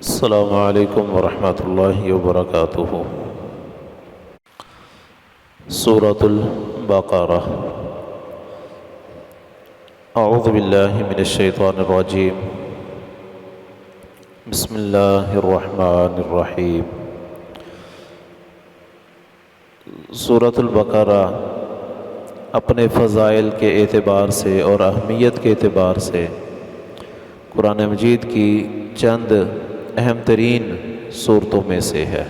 السلام علیکم ورحمۃ اللہ وبرکاتہ۔ سورۃ البقرہ۔ اعوذ باللہ من الشیطان الرجیم، بسم اللہ الرحمن الرحیم۔ سورۃ البقرہ اپنے فضائل کے اعتبار سے اور اہمیت کے اعتبار سے قرآن مجید کی چند اہم ترین صورتوں میں سے ہے۔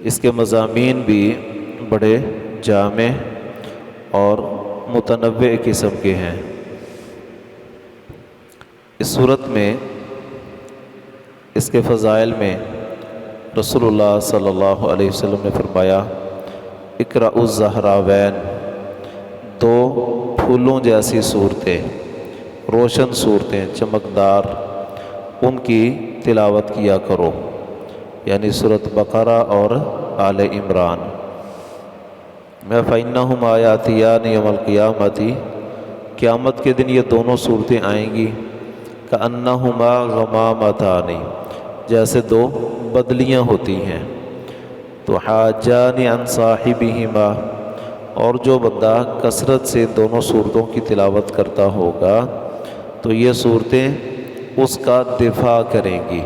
اس کے مضامین بھی بڑے جامع اور متنوع قسم کے ہیں۔ اس صورت میں اس کے فضائل میں رسول اللہ صلی اللہ علیہ وسلم نے فرمایا، اقرأ الزہراوین، دو پھولوں جیسی صورتیں، روشن صورتیں، چمکدار، ان کی تلاوت کیا کرو، یعنی سورۃ بقرہ اور آل عمران۔ فَإِنَّهُمْ آیَاتِیَانِ یوم القیامۃ، قیامت کے دن یہ دونوں صورتیں آئیں گی، کَأَنَّهُمَا غَمَامَتَانِ، جیسے دو بدلیاں ہوتی ہیں، تو حاجان عن صاحبہما، اور جو بندہ کثرت سے دونوں صورتوں کی تلاوت کرتا ہوگا تو یہ صورتیں اس کا دفاع کریں گی،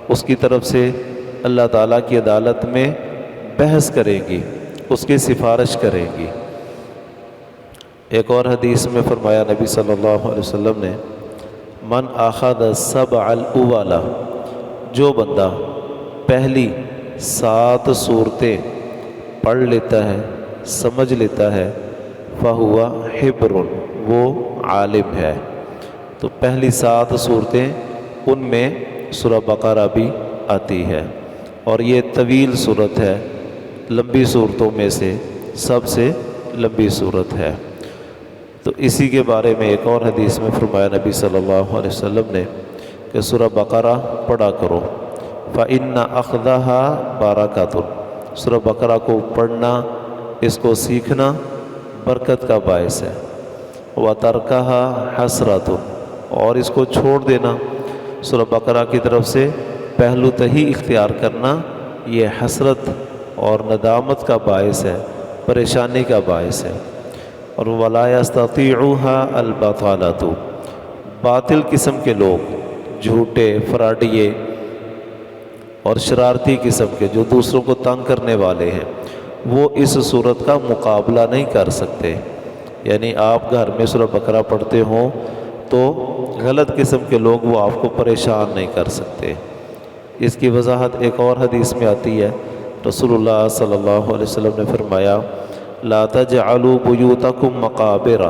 اس کی طرف سے اللہ تعالیٰ کی عدالت میں بحث کریں گی، اس کی سفارش کریں گی۔ ایک اور حدیث میں فرمایا نبی صلی اللہ علیہ وسلم نے، من اخذ السبع الاولی، جو بندہ پہلی 7 صورتیں پڑھ لیتا ہے، سمجھ لیتا ہے، فہو حبر، وہ عالم ہے۔ تو پہلی 7 صورتیں، ان میں سورہ بقرہ بھی آتی ہے، اور یہ طویل صورت ہے، لمبی صورتوں میں سے سب سے لمبی صورت ہے۔ تو اسی کے بارے میں ایک اور حدیث میں فرمایا نبی صلی اللہ علیہ وسلم نے کہ سورہ بقرہ پڑھا کرو، فَإِنَّ أَخْذَهَا بَرَكَةٌ، سورہ بقرہ کو پڑھنا، اس کو سیکھنا برکت کا باعث ہے، وَتَرْكَهَا حَسْرَةٌ، اور اس کو چھوڑ دینا، سورہ بقرہ کی طرف سے پہلو تہی اختیار کرنا، یہ حسرت اور ندامت کا باعث ہے، پریشانی کا باعث ہے۔ اور وَلَا يَسْتَطِيعُهَا الْبَطَالَةُ، باطل قسم کے لوگ، جھوٹے، فراڈیے اور شرارتی قسم کے جو دوسروں کو تنگ کرنے والے ہیں، وہ اس صورت کا مقابلہ نہیں کر سکتے۔ یعنی آپ گھر میں سورہ بقرہ پڑھتے ہوں تو غلط قسم کے لوگ وہ آپ کو پریشان نہیں کر سکتے۔ اس کی وضاحت ایک اور حدیث میں آتی ہے، رسول اللہ صلی اللہ علیہ وسلم نے فرمایا، لا تجعلوا بیوتکم مقابر،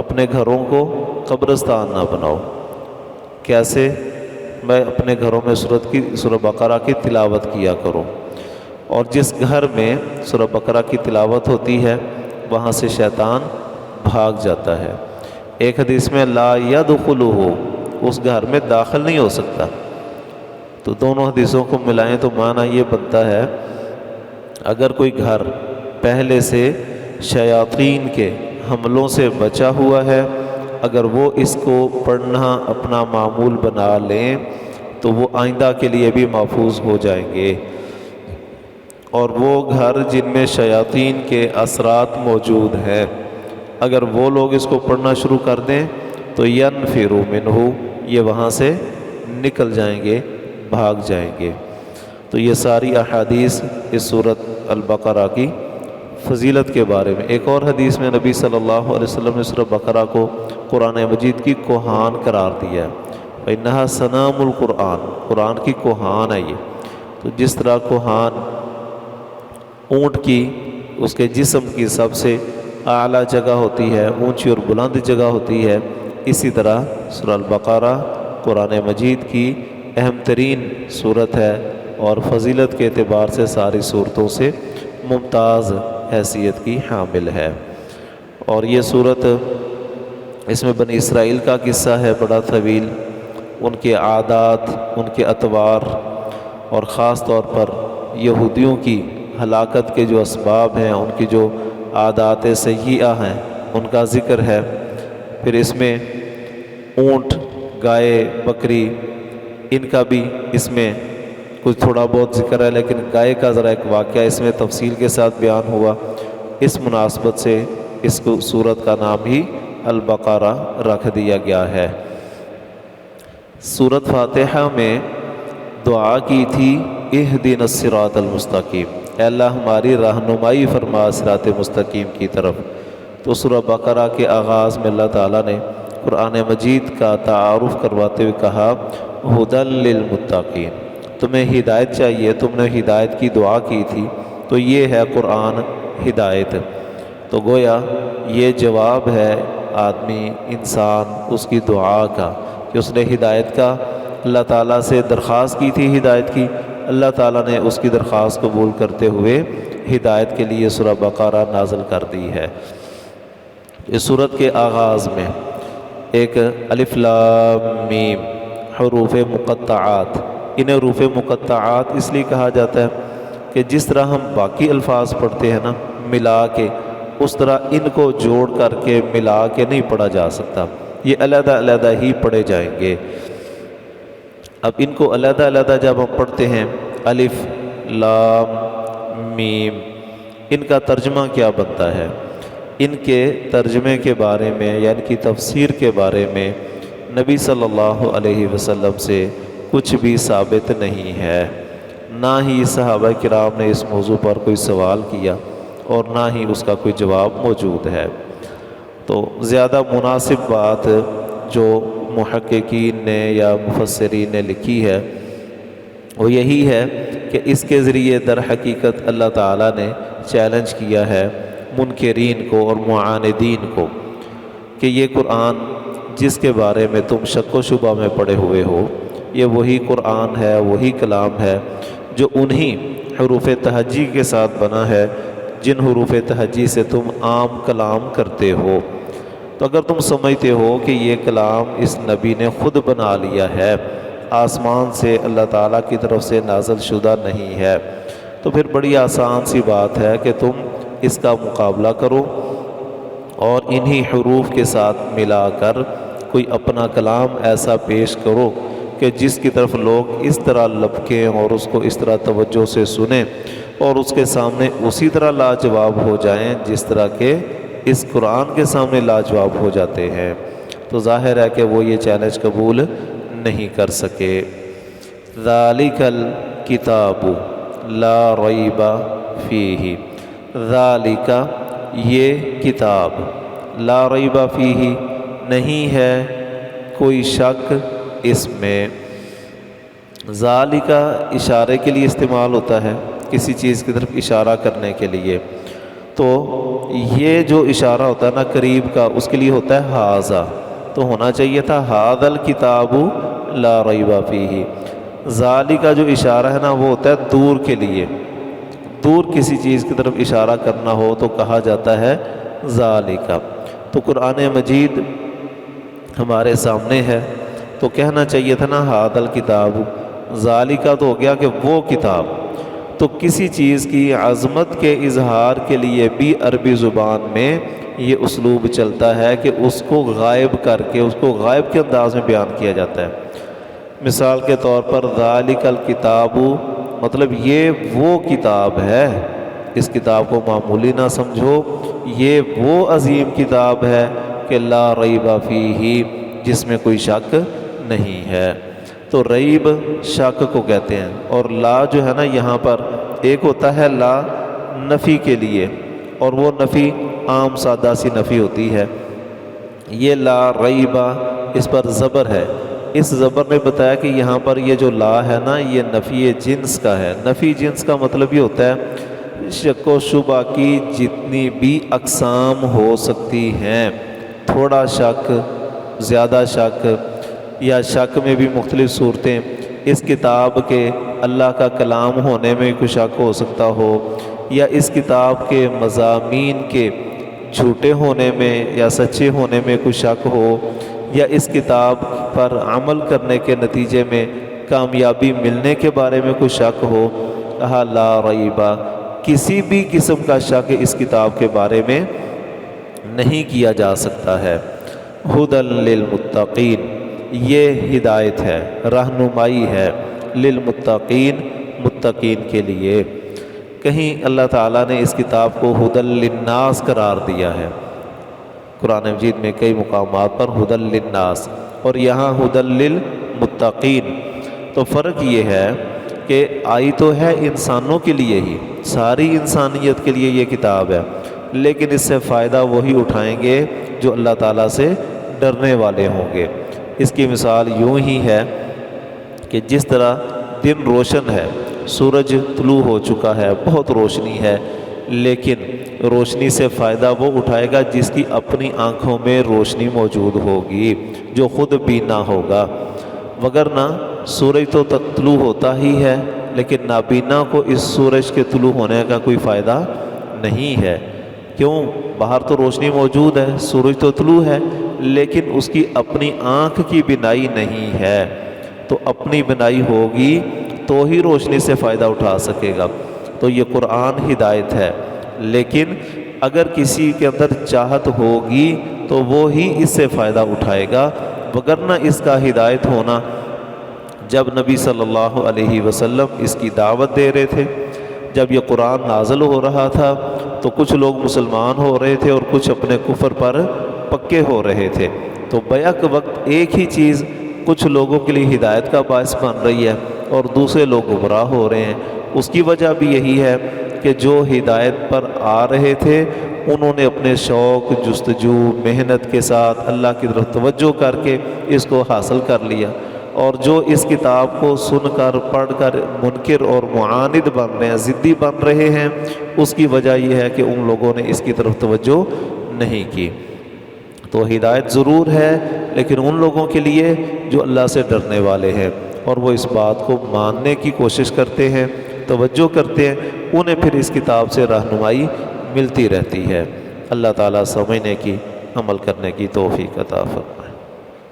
اپنے گھروں کو قبرستان نہ بناؤ۔ کیسے؟ میں اپنے گھروں میں سورہ بقرہ کی تلاوت کیا کروں، اور جس گھر میں سورہ بقرہ کی تلاوت ہوتی ہے وہاں سے شیطان بھاگ جاتا ہے۔ ایک حدیث میں لا یدخلہ، اس گھر میں داخل نہیں ہو سکتا۔ تو دونوں حدیثوں کو ملائیں تو معنی یہ بنتا ہے، اگر کوئی گھر پہلے سے شیاطین کے حملوں سے بچا ہوا ہے، اگر وہ اس کو پڑھنا اپنا معمول بنا لیں تو وہ آئندہ کے لیے بھی محفوظ ہو جائیں گے۔ اور وہ گھر جن میں شیاطین کے اثرات موجود ہیں، اگر وہ لوگ اس کو پڑھنا شروع کر دیں تو ینفروا منہ، یہ وہاں سے نکل جائیں گے، بھاگ جائیں گے۔ تو یہ ساری احادیث اس سورۃ البقرہ کی فضیلت کے بارے میں۔ ایک اور حدیث میں نبی صلی اللہ علیہ وسلم نے سورۃ بقرہ کو قرآن مجید کی کوہان قرار دیا ہے، فإنہا سنام القرآن، قرآن کی کوہان ہے یہ۔ تو جس طرح کوہان اونٹ کی، اس کے جسم کی سب سے اعلیٰ جگہ ہوتی ہے، اونچی اور بلند جگہ ہوتی ہے، اسی طرح سورہ البقرہ قرآن مجید کی اہم ترین صورت ہے، اور فضیلت کے اعتبار سے ساری صورتوں سے ممتاز حیثیت کی حامل ہے۔ اور یہ صورت، اس میں بنی اسرائیل کا قصہ ہے بڑا طویل، ان کے عادات، ان کے اطوار، اور خاص طور پر یہودیوں کی ہلاکت کے جو اسباب ہیں، ان کی جو عادات سیئہ ہیں، ان کا ذکر ہے۔ پھر اس میں اونٹ، گائے، بکری، ان کا بھی اس میں کچھ تھوڑا بہت ذکر ہے، لیکن گائے کا ذرا ایک واقعہ اس میں تفصیل کے ساتھ بیان ہوا، اس مناسبت سے اس کو سورت کا نام ہی البقرہ رکھ دیا گیا ہے۔ سورت فاتحہ میں دعا کی تھی اہدنا الصراط المستقیم، اے اللہ ہماری رہنمائی فرما صراط مستقیم کی طرف۔ تو سورہ بقرہ کے آغاز میں اللہ تعالیٰ نے قرآن مجید کا تعارف کرواتے ہوئے کہا ھدی للمتقین، تمہیں ہدایت چاہیے، تم نے ہدایت کی دعا کی تھی، تو یہ ہے قرآن ہدایت۔ تو گویا یہ جواب ہے آدمی انسان اس کی دعا کا کہ اس نے ہدایت کا اللہ تعالیٰ سے درخواست کی تھی ہدایت کی، اللہ تعالیٰ نے اس کی درخواست قبول کرتے ہوئے ہدایت کے لیے سورہ بقرہ نازل کر دی ہے۔ اس سورت کے آغاز میں ایک الف لام میم حروف مقطعات، انہیں حروف مقطعات اس لیے کہا جاتا ہے کہ جس طرح ہم باقی الفاظ پڑھتے ہیں نا ملا کے، اس طرح ان کو جوڑ کر کے ملا کے نہیں پڑھا جا سکتا، یہ علیحدہ علیحدہ ہی پڑھے جائیں گے۔ اب ان کو علیحدہ علیحدہ جب ہم پڑھتے ہیں الف لام میم، ان کا ترجمہ کیا بنتا ہے؟ ان کے ترجمے کے بارے میں یا ان کی تفسیر کے بارے میں نبی صلی اللہ علیہ وسلم سے کچھ بھی ثابت نہیں ہے، نہ ہی صحابہ کرام نے اس موضوع پر کوئی سوال کیا اور نہ ہی اس کا کوئی جواب موجود ہے۔ تو زیادہ مناسب بات جو محققین نے یا مفسرین نے لکھی ہے وہ یہی ہے کہ اس کے ذریعے در حقیقت اللہ تعالیٰ نے چیلنج کیا ہے منکرین کو اور معاندین کو کہ یہ قرآن جس کے بارے میں تم شک و شبہ میں پڑے ہوئے ہو، یہ وہی قرآن ہے، وہی کلام ہے جو انہی حروف تہجی کے ساتھ بنا ہے جن حروف تہجی سے تم عام کلام کرتے ہو۔ تو اگر تم سمجھتے ہو کہ یہ کلام اس نبی نے خود بنا لیا ہے، آسمان سے اللہ تعالیٰ کی طرف سے نازل شدہ نہیں ہے، تو پھر بڑی آسان سی بات ہے کہ تم اس کا مقابلہ کرو اور انہی حروف کے ساتھ ملا کر کوئی اپنا کلام ایسا پیش کرو کہ جس کی طرف لوگ اس طرح لپکیں اور اس کو اس طرح توجہ سے سنیں اور اس کے سامنے اسی طرح لاجواب ہو جائیں جس طرح کہ اس قرآن کے سامنے لاجواب ہو جاتے ہیں۔ تو ظاہر ہے کہ وہ یہ چیلنج قبول نہیں کر سکے۔ ذالک الکتاب لا ریب فیہ، ذالک یہ کتاب، لا ریب فیہ نہیں ہے کوئی شک اس میں۔ ذالک اشارے کے لیے استعمال ہوتا ہے، کسی چیز کی طرف اشارہ کرنے کے لیے، تو یہ جو اشارہ ہوتا ہے نا قریب کا، اس کے لیے ہوتا ہے ھذا، تو ہونا چاہیے تھا ھذا الکتاب لا ریب فیہ۔ ذالک کا جو اشارہ ہے نا وہ ہوتا ہے دور کے لیے، دور کسی چیز کی طرف اشارہ کرنا ہو تو کہا جاتا ہے ذالک۔ تو قرآن مجید ہمارے سامنے ہے تو کہنا چاہیے تھا نا ھذا الکتاب، ذالک تو ہو گیا کہ وہ کتاب۔ تو کسی چیز کی عظمت کے اظہار کے لیے بھی عربی زبان میں یہ اسلوب چلتا ہے کہ اس کو غائب کر کے، اس کو غائب کے انداز میں بیان کیا جاتا ہے۔ مثال کے طور پر ذالک الکتاب مطلب یہ وہ کتاب ہے، اس کتاب کو معمولی نہ سمجھو، یہ وہ عظیم کتاب ہے کہ لا ریب فیہ، جس میں کوئی شک نہیں ہے۔ تو ریب شک کو کہتے ہیں، اور لا جو ہے نا یہاں پر ایک ہوتا ہے لا نفی کے لیے، اور وہ نفی عام سادہ سی نفی ہوتی ہے، یہ لا ریب اس پر زبر ہے۔ اس زبر نے بتایا کہ یہاں پر یہ جو لا ہے نا یہ نفی جنس کا ہے۔ نفی جنس کا مطلب یہ ہوتا ہے شک و شبہ کی جتنی بھی اقسام ہو سکتی ہیں، تھوڑا شک، زیادہ شک، یا شک میں بھی مختلف صورتیں، اس کتاب کے اللہ کا کلام ہونے میں کوئی شک ہو سکتا ہو، یا اس کتاب کے مضامین کے جھوٹے ہونے میں یا سچے ہونے میں کوئی شک ہو، یا اس کتاب پر عمل کرنے کے نتیجے میں کامیابی ملنے کے بارے میں کوئی شک ہو، کہا لا ریب، کسی بھی قسم کا شک اس کتاب کے بارے میں نہیں کیا جا سکتا ہے۔ ھدی للمتقین، یہ ہدایت ہے، رہنمائی ہے، للمتقین، متقین کے لیے۔ کہیں اللہ تعالیٰ نے اس کتاب کو ھدی للناس قرار دیا ہے، قرآن مجید میں کئی مقامات پر ھدی للناس، اور یہاں ھدی للمتقین۔ تو فرق یہ ہے کہ آئی تو ہے انسانوں کے لیے ہی، ساری انسانیت کے لیے یہ کتاب ہے، لیکن اس سے فائدہ وہی اٹھائیں گے جو اللہ تعالیٰ سے ڈرنے والے ہوں گے۔ اس کی مثال یوں ہی ہے کہ جس طرح دن روشن ہے، سورج طلوع ہو چکا ہے، بہت روشنی ہے، لیکن روشنی سے فائدہ وہ اٹھائے گا جس کی اپنی آنکھوں میں روشنی موجود ہوگی، جو خود بینا ہوگا، وگرنہ سورج تو طلوع ہوتا ہی ہے، لیکن نابینا کو اس سورج کے طلوع ہونے کا کوئی فائدہ نہیں ہے۔ کیوں؟ باہر تو روشنی موجود ہے، سورج تو طلوع ہے، لیکن اس کی اپنی آنکھ کی بینائی نہیں ہے، تو اپنی بینائی ہوگی تو ہی روشنی سے فائدہ اٹھا سکے گا۔ تو یہ قرآن ہدایت ہے، لیکن اگر کسی کے اندر چاہت ہوگی تو وہ ہی اس سے فائدہ اٹھائے گا، وگرنہ اس کا ہدایت ہونا، جب نبی صلی اللہ علیہ وسلم اس کی دعوت دے رہے تھے، جب یہ قرآن نازل ہو رہا تھا، تو کچھ لوگ مسلمان ہو رہے تھے اور کچھ اپنے کفر پر پکے ہو رہے تھے، تو بیک وقت ایک ہی چیز کچھ لوگوں کے لیے ہدایت کا باعث بن رہی ہے اور دوسرے لوگ گمراہ ہو رہے ہیں۔ اس کی وجہ بھی یہی ہے کہ جو ہدایت پر آ رہے تھے انہوں نے اپنے شوق، جستجو، محنت کے ساتھ اللہ کی طرف توجہ کر کے اس کو حاصل کر لیا، اور جو اس کتاب کو سن کر پڑھ کر منکر اور معاند بن رہے ہیں، ضدی بن رہے ہیں، اس کی وجہ یہ ہے کہ ان لوگوں نے اس کی طرف توجہ نہیں کی۔ تو ہدایت ضرور ہے، لیکن ان لوگوں کے لیے جو اللہ سے ڈرنے والے ہیں اور وہ اس بات کو ماننے کی کوشش کرتے ہیں، توجہ کرتے ہیں، انہیں پھر اس کتاب سے رہنمائی ملتی رہتی ہے۔ اللہ تعالیٰ سمجھنے کی، عمل کرنے کی توفیق عطا فرمائے۔